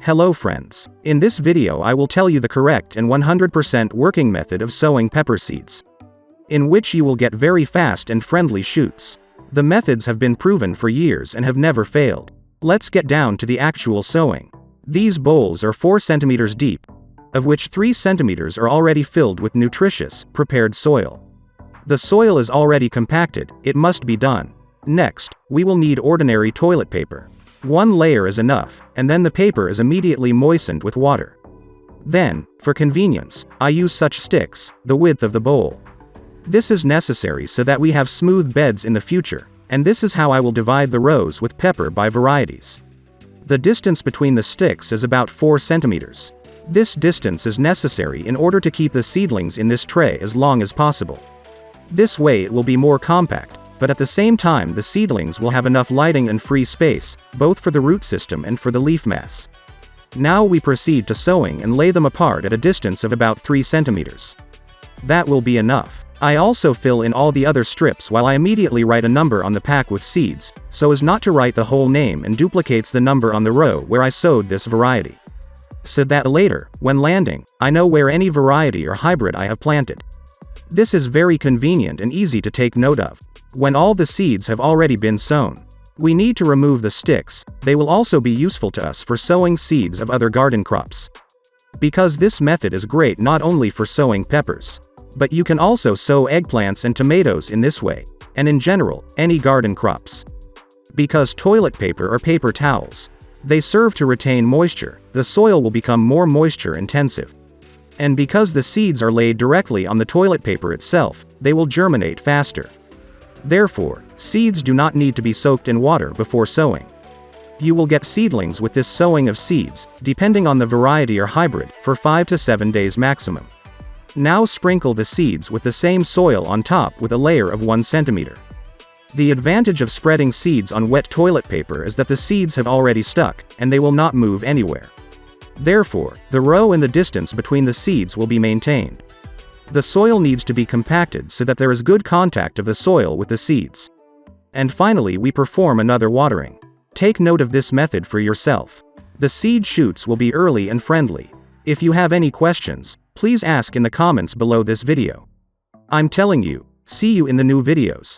Hello friends. In this video I will tell you the correct and 100% working method of sowing pepper seeds, in which you will get very fast and friendly shoots. The methods have been proven for years and have never failed. Let's get down to the actual sowing. These bowls are 4 centimeters deep, of which 3 centimeters are already filled with nutritious, prepared soil. The soil is already compacted, it must be done. Next, we will need ordinary toilet paper. 1 layer is enough, and then the paper is immediately moistened with water. Then, for convenience, I use such sticks, the width of the bowl. This is necessary so that we have smooth beds in the future, and this is how I will divide the rows with pepper by varieties. The distance between the sticks is about 4 centimeters. This distance is necessary in order to keep the seedlings in this tray as long as possible. This way it will be more compact, but at the same time the seedlings will have enough lighting and free space, both for the root system and for the leaf mass. Now we proceed to sowing and lay them apart at a distance of about 3 centimeters. That will be enough. I also fill in all the other strips while I immediately write a number on the pack with seeds, so as not to write the whole name and duplicates the number on the row where I sowed this variety. So that later, when landing, I know where any variety or hybrid I have planted. This is very convenient and easy to take note of. When all the seeds have already been sown, we need to remove the sticks. They will also be useful to us for sowing seeds of other garden crops. Because this method is great not only for sowing peppers, but you can also sow eggplants and tomatoes in this way, and in general, any garden crops. Because toilet paper or paper towels, they serve to retain moisture, the soil will become more moisture intensive. And because the seeds are laid directly on the toilet paper itself, they will germinate faster. Therefore, seeds do not need to be soaked in water before sowing. You will get seedlings with this sowing of seeds, depending on the variety or hybrid, for 5 to 7 days maximum. Now sprinkle the seeds with the same soil on top with a layer of 1 centimeter. The advantage of spreading seeds on wet toilet paper is that the seeds have already stuck, and they will not move anywhere. Therefore, the row and the distance between the seeds will be maintained. The soil needs to be compacted so that there is good contact of the soil with the seeds. And finally we perform another watering. Take note of this method for yourself. The seed shoots will be early and friendly. If you have any questions, please ask in the comments below this video. I'm telling you, see you in the new videos.